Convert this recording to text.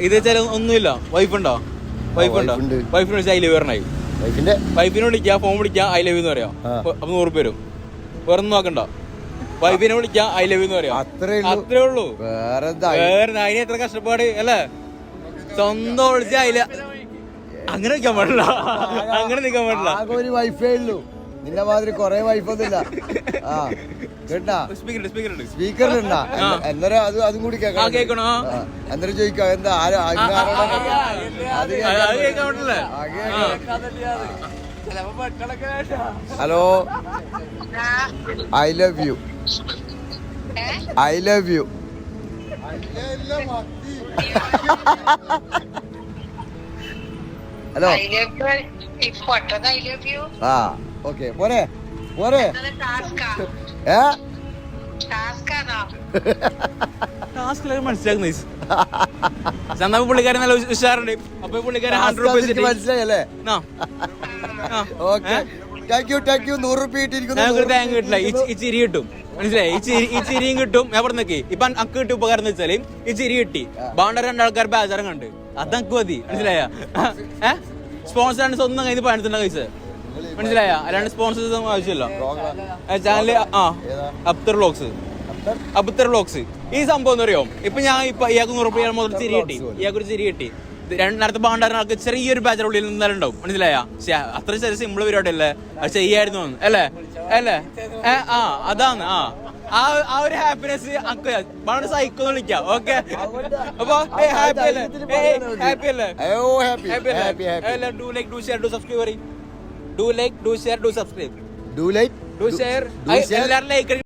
ഇത് വെച്ചാൽ ഒന്നുമില്ല. വൈഫുണ്ടോ? വൈഫിനെ വിളിച്ചാൽ ഐ ലവ് പറഞ്ഞായി. വൈഫിനെ വിളിക്കാം, ഫോൺ വിളിക്കാം, ഐ ലവ് എന്ന് പറയാം. അപ്പൊ 100 രൂപ വരും. വേറെ ഒന്നും നോക്കണ്ട. വൈഫിനെ വിളിക്കാം, ഐ ലവ് എന്ന് പറയാം. അത്രേ ഉള്ളൂ. വേറെ അതിന് എത്ര കഷ്ടപ്പാട് അല്ലേ? സ്വന്തം വിളിച്ച അതില അങ്ങനെ നിൽക്കാൻ പാടില്ല. അങ്ങനെ നിൽക്കാൻ പാടില്ല. ഒരു വൈഫേ ഉള്ളൂ. നിന്റെ മാതിരി കൊറേ വൈഫൊന്നുമില്ല. ആ കേട്ടാ, സ്പീക്കറിലുണ്ടാ? എന്നേരം അതും കൂടി കേൾക്കണോ? എന്നേരം ചോദിക്കാം എന്താ hello, I love you. I love you. Hello. ആ ഓക്കെ, പോരെ പോരെ. മനസ്സിലാക്കുന്ന പുള്ളിക്കാരൻ നല്ല ഉഷാറുണ്ട്. അപ്പൊ പുള്ളിക്കാരൻ മനസ്സിലായല്ലേ? Okay, thank you. 100 രൂപ താങ്ക് കിട്ടില്ല. ഈ ചിരി കിട്ടും, മനസ്സിലായി? ഈ ചിരിയും കിട്ടും. ഞാൻ പറഞ്ഞേക്ക് ഇപ്പൊ അക്ക് കിട്ടിയ ഉപകാരം എന്ന് വെച്ചാല് ഈ ചിരി കിട്ടി. ബാണ്ട 2 ആൾക്കാർ ബാജാരം കണ്ട് അതക്ക് മതി, മനസ്സിലായ? സ്പോൺസറാണ് സ്വന്തം കയ്യിൽ പണിത്തുണ്ട കഴിച്ചത്, മനസ്സിലായ? അല്ലാണ്ട് സ്പോൺസേഴ്സ് ഒന്നും ആവശ്യമില്ല. Channel Abthar vlogs. ഈ സംഭവം എന്ന് അറിയാം. ഇപ്പൊ ഞാൻ ഇയാൾക്ക് 100 രൂപ മുതൽ ചിരി കിട്ടി. ഇയാൾക്കൊരു ചിരി കിട്ടി. നേരത്തെ ബാണ്ടാറിന് ആൾക്ക് ചെറിയൊരു ബാച്ചർ ഉള്ളിൽ നിന്നാലും ഉണ്ടാവും, മനസ്സിലായ? അത്ര ചെറിയ സിമ്പിൾ പരിപാടി അല്ലേ? അത് ചെയ്യായിരുന്നു അല്ലേ? അല്ലേ? അതാണ്. ആ ഒരു ഹാപ്പിനെസ് വളരെ സൈക്കോ വിളിക്കാം. ഓക്കെ, അപ്പൊ ഹാപ്പി അല്ലേ? ഹാപ്പി അല്ലേ? Do like, do share, do subscribe. Do like, do share, do subscribe. Do share. എല്ലാവരും ലൈക്ക്